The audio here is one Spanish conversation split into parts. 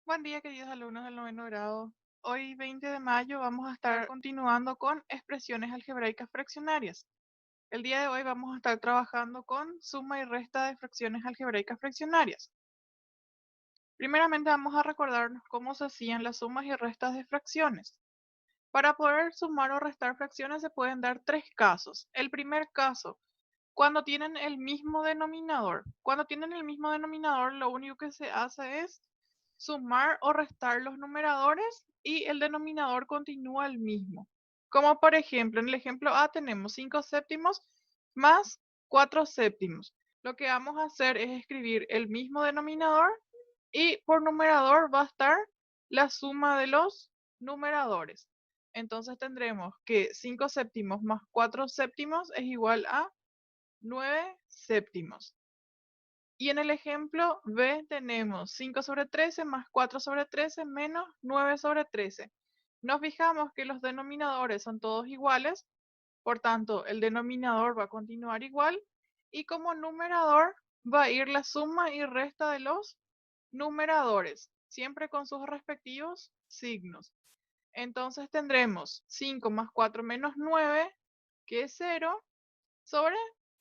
Buen día, queridos alumnos del noveno grado. Hoy, 20 de mayo, vamos a estar continuando con expresiones algebraicas fraccionarias. El día de hoy vamos a estar trabajando con suma y resta de fracciones algebraicas fraccionarias. Primeramente vamos a recordarnos cómo se hacían las sumas y restas de fracciones. Para poder sumar o restar fracciones se pueden dar tres casos. El primer caso, cuando tienen el mismo denominador. Cuando tienen el mismo denominador, lo único que se hace es sumar o restar los numeradores y el denominador continúa el mismo. Como por ejemplo, en el ejemplo A tenemos 5 séptimos más 4 séptimos. Lo que vamos a hacer es escribir el mismo denominador y por numerador va a estar la suma de los numeradores. Entonces tendremos que 5 séptimos más 4 séptimos es igual a 9 séptimos. Y en el ejemplo B tenemos 5 sobre 13 más 4 sobre 13 menos 9 sobre 13. Nos fijamos que los denominadores son todos iguales, por tanto el denominador va a continuar igual y como numerador va a ir la suma y resta de los numeradores, siempre con sus respectivos signos. Entonces tendremos 5 más 4 menos 9, que es 0, sobre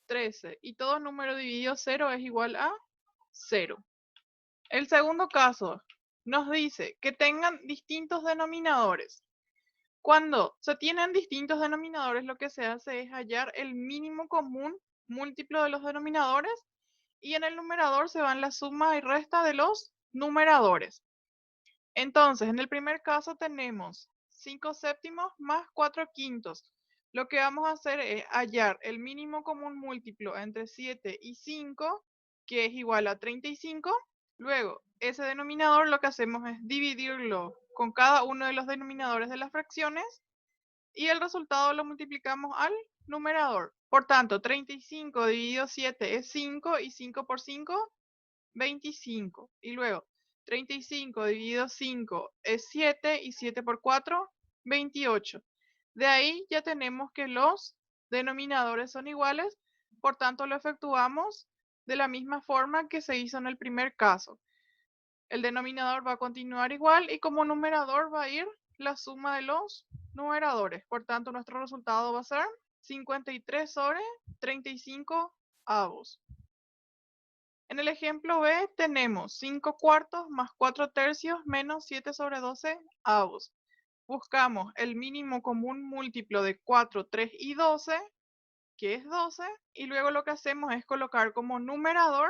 13. Y todo número dividido 0 es igual a 0. El segundo caso nos dice que tengan distintos denominadores. Cuando se tienen distintos denominadores, lo que se hace es hallar el mínimo común múltiplo de los denominadores y en el numerador se van la suma y resta de los numeradores. Entonces, en el primer caso tenemos 5 séptimos más 4 quintos. Lo que vamos a hacer es hallar el mínimo común múltiplo entre 7 y 5, que es igual a 35. Luego, ese denominador lo que hacemos es dividirlo con cada uno de los denominadores de las fracciones y el resultado lo multiplicamos al numerador. Por tanto, 35 dividido 7 es 5 y 5 por 5, 25. Y luego, 35 dividido 5 es 7 y 7 por 4, 28. De ahí ya tenemos que los denominadores son iguales, por tanto lo efectuamos de la misma forma que se hizo en el primer caso. El denominador va a continuar igual y como numerador va a ir la suma de los numeradores. Por tanto, nuestro resultado va a ser 53 sobre 35 avos. En el ejemplo B tenemos 5 cuartos más 4 tercios menos 7 sobre 12 avos. Buscamos el mínimo común múltiplo de 4, 3 y 12, que es 12, y luego lo que hacemos es colocar como numerador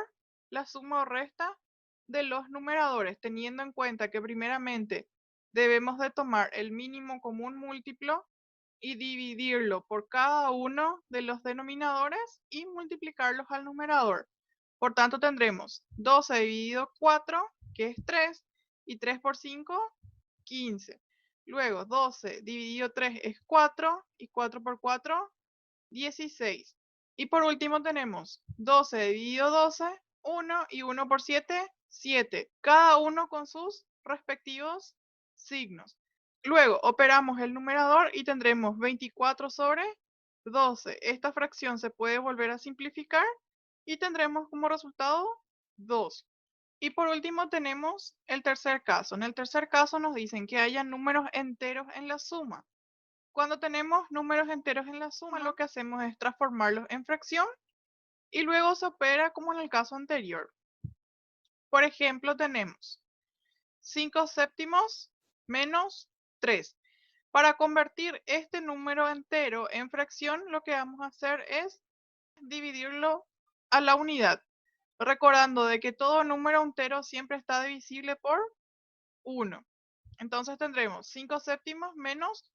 la suma o resta de los numeradores, teniendo en cuenta que primeramente debemos de tomar el mínimo común múltiplo y dividirlo por cada uno de los denominadores y multiplicarlos al numerador. Por tanto, tendremos 12 dividido 4, que es 3, y 3 por 5, 15. Luego, 12 dividido 3 es 4, y 4 por 4, 16. Y por último tenemos 12 dividido 12, 1, y 1 por 7, 7. Cada uno con sus respectivos signos. Luego operamos el numerador y tendremos 24 sobre 12. Esta fracción se puede volver a simplificar y tendremos como resultado 2. Y por último tenemos el tercer caso. En el tercer caso nos dicen que haya números enteros en la suma. Cuando tenemos números enteros en la suma, lo que hacemos es transformarlos en fracción y luego se opera como en el caso anterior. Por ejemplo, tenemos 5 séptimos menos 3. Para convertir este número entero en fracción, lo que vamos a hacer es dividirlo a la unidad, recordando de que todo número entero siempre está divisible por 1. Entonces tendremos 5 séptimos menos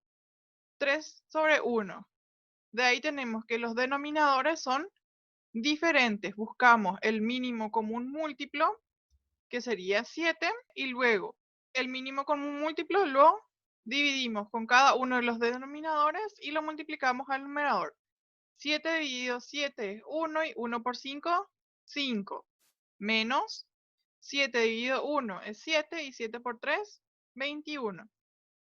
3 sobre 1. De ahí tenemos que los denominadores son diferentes. Buscamos el mínimo común múltiplo, que sería 7, y luego el mínimo común múltiplo lo dividimos con cada uno de los denominadores y lo multiplicamos al numerador. 7 dividido 7 es 1 y 1 por 5, 5. Menos 7 dividido 1 es 7 y 7 por 3, 21.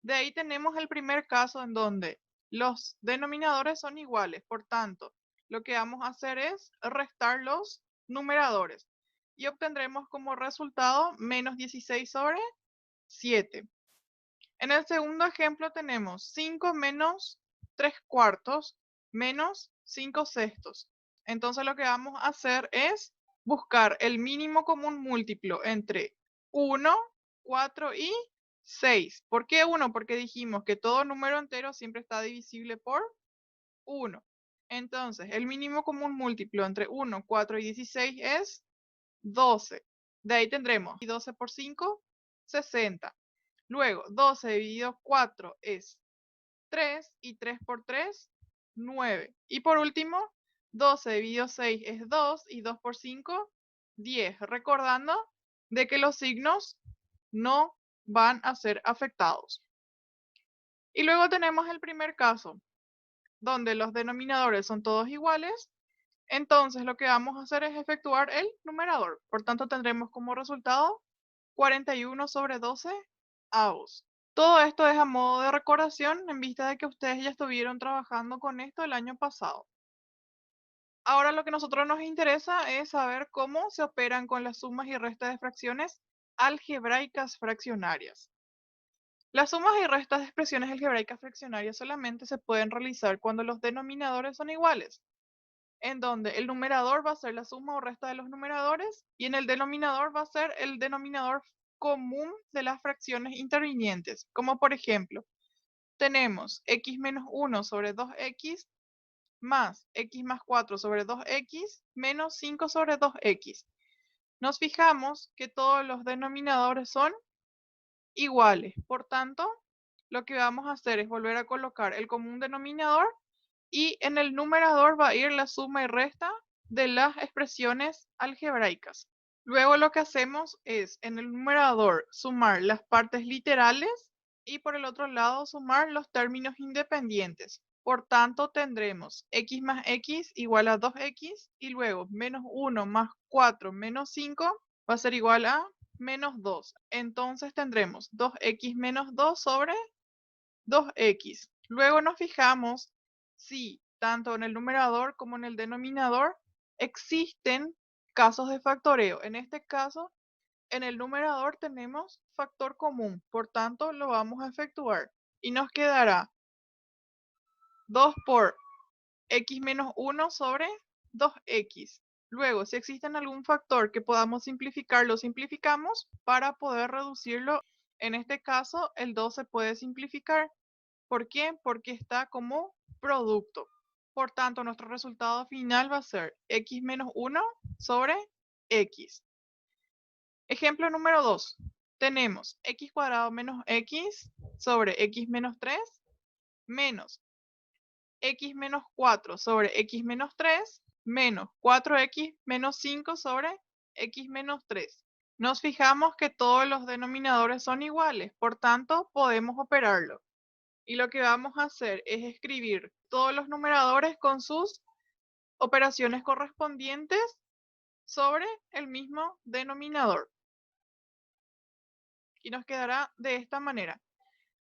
De ahí tenemos el primer caso en donde los denominadores son iguales. Por tanto, lo que vamos a hacer es restar los numeradores y obtendremos como resultado menos 16 sobre 7. En el segundo ejemplo tenemos 5 menos 3 cuartos menos 5 sextos. Entonces lo que vamos a hacer es buscar el mínimo común múltiplo entre 1, 4 y 6. ¿Por qué 1? Porque dijimos que todo número entero siempre está divisible por 1. Entonces, el mínimo común múltiplo entre 1, 4 y 16 es 12. De ahí tendremos 12 por 5, 60. Luego, 12 dividido 4 es 3 y 3 por 3, 9. Y por último, 12 dividido 6 es 2 y 2 por 5, 10. Recordando de que los signos no van a ser afectados. Y luego tenemos el primer caso, donde los denominadores son todos iguales. Entonces lo que vamos a hacer es efectuar el numerador. Por tanto, tendremos como resultado 41 sobre 12 avos. Todo esto es a modo de recordación en vista de que ustedes ya estuvieron trabajando con esto el año pasado. Ahora lo que a nosotros nos interesa es saber cómo se operan con las sumas y restas de fracciones algebraicas fraccionarias. Las sumas y restas de expresiones algebraicas fraccionarias solamente se pueden realizar cuando los denominadores son iguales, en donde el numerador va a ser la suma o resta de los numeradores y en el denominador va a ser el denominador común de las fracciones intervinientes, como por ejemplo, tenemos x menos 1 sobre 2x más x más 4 sobre 2x menos 5 sobre 2x. Nos fijamos que todos los denominadores son iguales. Por tanto, lo que vamos a hacer es volver a colocar el común denominador y en el numerador va a ir la suma y resta de las expresiones algebraicas. Luego lo que hacemos es en el numerador sumar las partes literales y por el otro lado sumar los términos independientes. Por tanto tendremos x más x igual a 2x y luego menos 1 más 4 menos 5 va a ser igual a menos 2. Entonces tendremos 2x menos 2 sobre 2x. Luego nos fijamos si tanto en el numerador como en el denominador existen casos de factoreo. En este caso, en el numerador tenemos factor común, por tanto lo vamos a efectuar y nos quedará 2 por x menos 1 sobre 2x. Luego, si existe algún factor que podamos simplificar, lo simplificamos para poder reducirlo. En este caso, el 2 se puede simplificar. ¿Por qué? Porque está como producto. Por tanto, nuestro resultado final va a ser x menos 1 sobre x. Ejemplo número 2. Tenemos x cuadrado menos x sobre x menos 3 menos x menos 4 sobre x menos 3 menos 4x menos 5 sobre x menos 3. Nos fijamos que todos los denominadores son iguales, por tanto podemos operarlo. Y lo que vamos a hacer es escribir todos los numeradores con sus operaciones correspondientes sobre el mismo denominador. Y nos quedará de esta manera.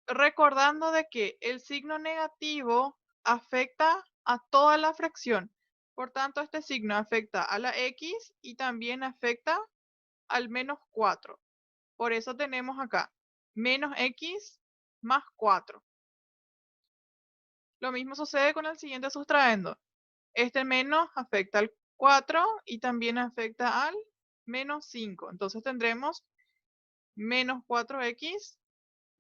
Recordando de que el signo negativo afecta a toda la fracción. Por tanto, este signo afecta a la x y también afecta al menos 4. Por eso tenemos acá menos x más 4. Lo mismo sucede con el siguiente sustraendo. Este menos afecta al 4 y también afecta al menos 5. Entonces tendremos menos 4x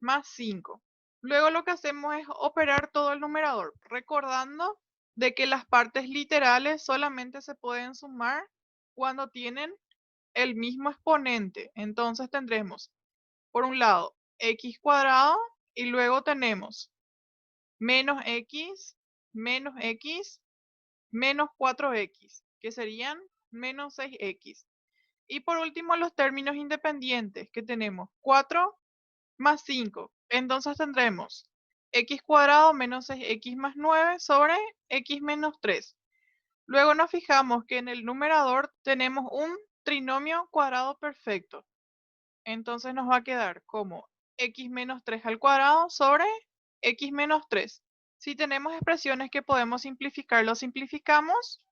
más 5. Luego lo que hacemos es operar todo el numerador, recordando de que las partes literales solamente se pueden sumar cuando tienen el mismo exponente. Entonces tendremos, por un lado, x cuadrado y luego tenemos menos x menos 4x, que serían menos 6x. Y por último, los términos independientes, que tenemos 4 más 5. Entonces tendremos x cuadrado menos 6x más 9 sobre x menos 3. Luego nos fijamos que en el numerador tenemos un trinomio cuadrado perfecto. Entonces nos va a quedar como x menos 3 al cuadrado sobre x menos 3. Si tenemos expresiones que podemos simplificar, lo simplificamos.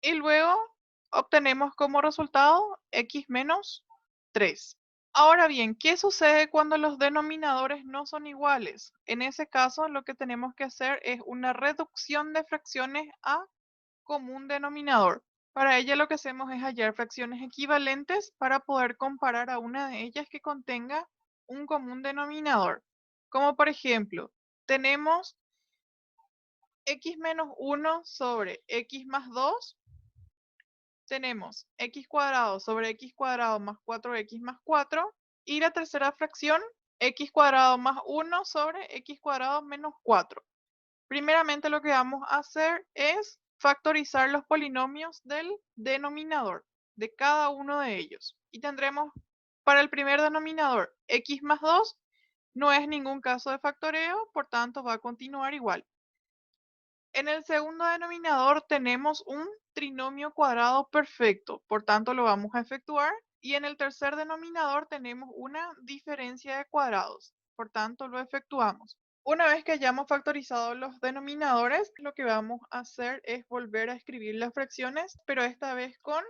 Y luego obtenemos como resultado x menos 3. Ahora bien, ¿qué sucede cuando los denominadores no son iguales? En ese caso, lo que tenemos que hacer es una reducción de fracciones a común denominador. Para ello lo que hacemos es hallar fracciones equivalentes para poder comparar a una de ellas que contenga un común denominador. Como por ejemplo, tenemos x menos 1 sobre x más 2, tenemos x cuadrado sobre x cuadrado más 4x más 4, y la tercera fracción, x cuadrado más 1 sobre x cuadrado menos 4. Primeramente lo que vamos a hacer es factorizar los polinomios del denominador de cada uno de ellos. Y tendremos para el primer denominador x más 2, no es ningún caso de factoreo, por tanto va a continuar igual. En el segundo denominador tenemos un trinomio cuadrado perfecto, por tanto lo vamos a efectuar. Y en el tercer denominador tenemos una diferencia de cuadrados, por tanto lo efectuamos. Una vez que hayamos factorizado los denominadores, lo que vamos a hacer es volver a escribir las fracciones, pero esta vez con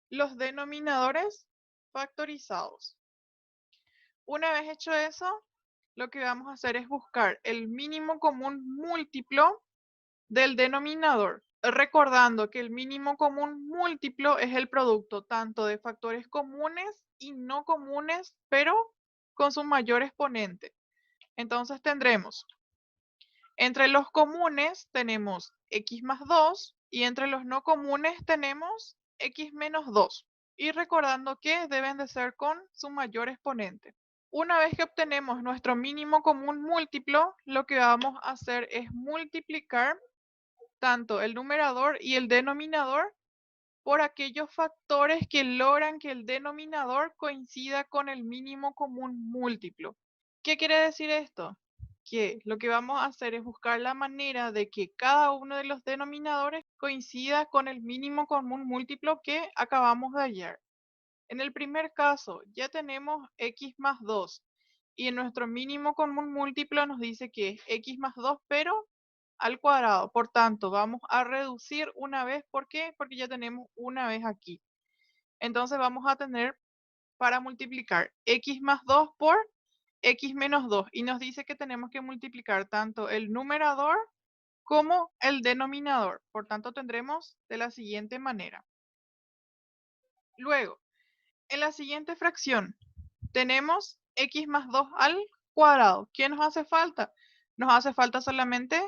los denominadores factorizados. Una vez hecho eso, lo que vamos a hacer es buscar el mínimo común múltiplo del denominador, recordando que el mínimo común múltiplo es el producto tanto de factores comunes y no comunes, pero con su mayor exponente. Entonces tendremos, entre los comunes tenemos x más 2 y entre los no comunes tenemos x menos 2. Y recordando que deben de ser con su mayor exponente. Una vez que obtenemos nuestro mínimo común múltiplo, lo que vamos a hacer es multiplicar tanto el numerador y el denominador por aquellos factores que logran que el denominador coincida con el mínimo común múltiplo. ¿Qué quiere decir esto? Que lo que vamos a hacer es buscar la manera de que cada uno de los denominadores coincida con el mínimo común múltiplo que acabamos de hallar. En el primer caso ya tenemos x más 2 y en nuestro mínimo común múltiplo nos dice que es x más 2 pero al cuadrado. Por tanto, vamos a reducir una vez. ¿Por qué? Porque ya tenemos una vez aquí. Entonces vamos a tener para multiplicar x más 2 por x menos 2. Y nos dice que tenemos que multiplicar tanto el numerador como el denominador. Por tanto, tendremos de la siguiente manera. Luego, en la siguiente fracción, tenemos x más 2 al cuadrado. ¿Qué nos hace falta? Nos hace falta solamente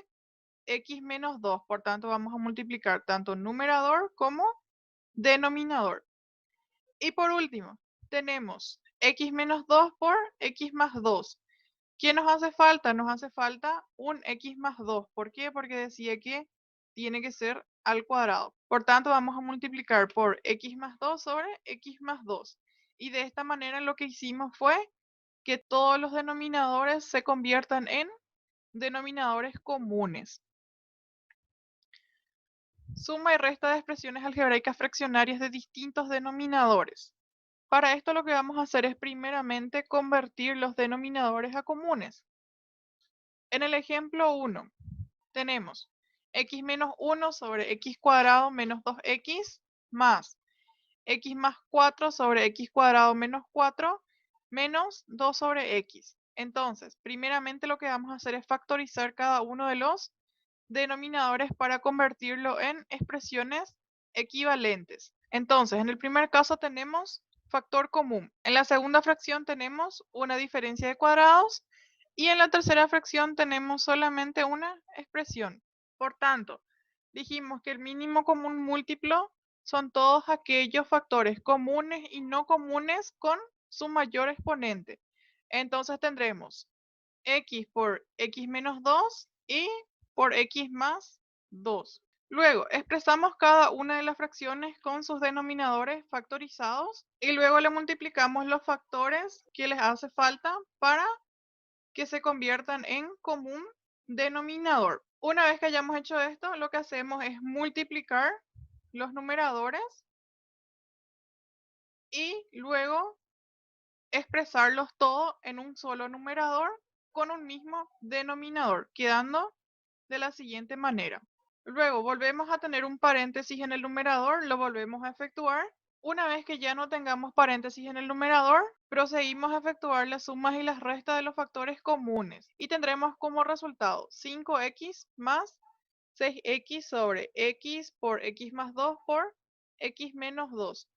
x menos 2, por tanto vamos a multiplicar tanto numerador como denominador. Y por último, tenemos x menos 2 por x más 2. ¿Qué nos hace falta? Nos hace falta un x más 2. ¿Por qué? Porque decía que tiene que ser al cuadrado. Por tanto, vamos a multiplicar por x más 2 sobre x más 2. Y de esta manera lo que hicimos fue que todos los denominadores se conviertan en denominadores comunes. Suma y resta de expresiones algebraicas fraccionarias de distintos denominadores. Para esto lo que vamos a hacer es primeramente convertir los denominadores a comunes. En el ejemplo 1 tenemos x menos 1 sobre x cuadrado menos 2x más x más 4 sobre x cuadrado menos 4 menos 2 sobre x. Entonces, primeramente lo que vamos a hacer es factorizar cada uno de los denominadores para convertirlo en expresiones equivalentes. Entonces, en el primer caso tenemos factor común. En la segunda fracción tenemos una diferencia de cuadrados y en la tercera fracción tenemos solamente una expresión. Por tanto, dijimos que el mínimo común múltiplo son todos aquellos factores comunes y no comunes con su mayor exponente. Entonces tendremos x por x menos 2 y por x más 2. Luego, expresamos cada una de las fracciones con sus denominadores factorizados y luego le multiplicamos los factores que les hace falta para que se conviertan en común denominador. Una vez que hayamos hecho esto, lo que hacemos es multiplicar los numeradores y luego expresarlos todos en un solo numerador con un mismo denominador, quedando de la siguiente manera. Luego volvemos a tener un paréntesis en el numerador, lo volvemos a efectuar Una vez que ya no tengamos paréntesis en el numerador, procedimos a efectuar las sumas y las restas de los factores comunes y tendremos como resultado 5x más 6x sobre x por x más 2 por x menos 2.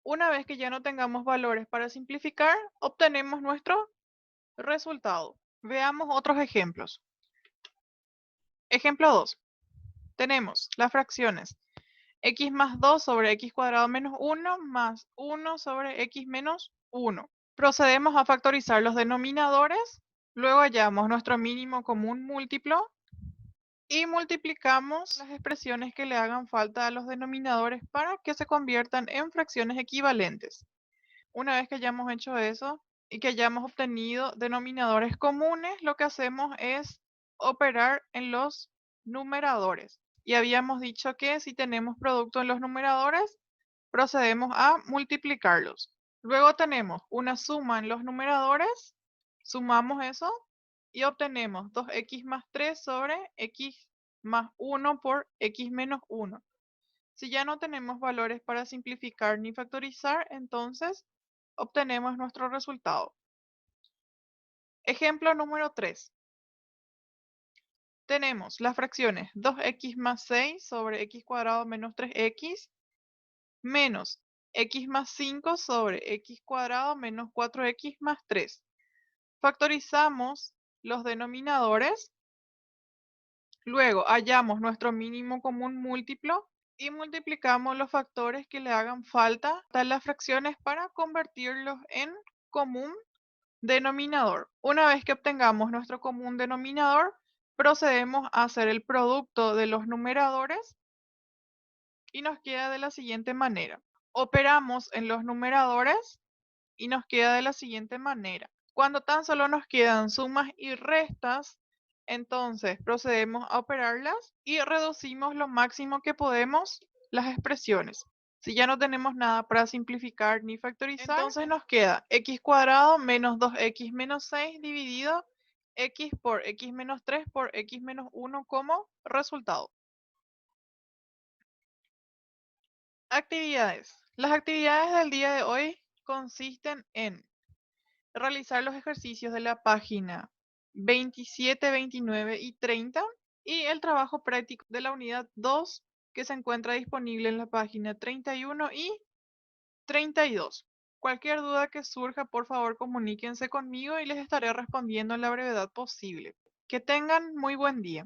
Una vez que ya no tengamos valores para simplificar, obtenemos nuestro resultado. Veamos otros ejemplos. Ejemplo 2. Tenemos las fracciones x más 2 sobre x cuadrado menos 1 más 1 sobre x menos 1. Procedemos a factorizar los denominadores, luego hallamos nuestro mínimo común múltiplo y multiplicamos las expresiones que le hagan falta a los denominadores para que se conviertan en fracciones equivalentes. Una vez que hayamos hecho eso y que hayamos obtenido denominadores comunes, lo que hacemos es operar en los numeradores. Y habíamos dicho que si tenemos producto en los numeradores, procedemos a multiplicarlos. Luego tenemos una suma en los numeradores, sumamos eso y obtenemos 2x más 3 sobre x más 1 por x menos 1. Si ya no tenemos valores para simplificar ni factorizar, entonces obtenemos nuestro resultado. Ejemplo número 3. Tenemos las fracciones 2x más 6 sobre x cuadrado menos 3x menos x más 5 sobre x cuadrado menos 4x más 3. Factorizamos los denominadores, luego hallamos nuestro mínimo común múltiplo y multiplicamos los factores que le hagan falta a las fracciones para convertirlos en común denominador. Una vez que obtengamos nuestro común denominador, procedemos a hacer el producto de los numeradores y nos queda de la siguiente manera. Operamos en los numeradores y nos queda de la siguiente manera. Cuando tan solo nos quedan sumas y restas, entonces procedemos a operarlas y reducimos lo máximo que podemos las expresiones. Si ya no tenemos nada para simplificar ni factorizar, entonces nos queda x cuadrado menos 2x menos 6 dividido x por x menos 3 por x menos 1 como resultado. Actividades. Las actividades del día de hoy consisten en realizar los ejercicios de la página 27, 29 y 30 y el trabajo práctico de la unidad 2 que se encuentra disponible en la página 31 y 32. Cualquier duda que surja, por favor comuníquense conmigo y les estaré respondiendo en la brevedad posible. Que tengan muy buen día.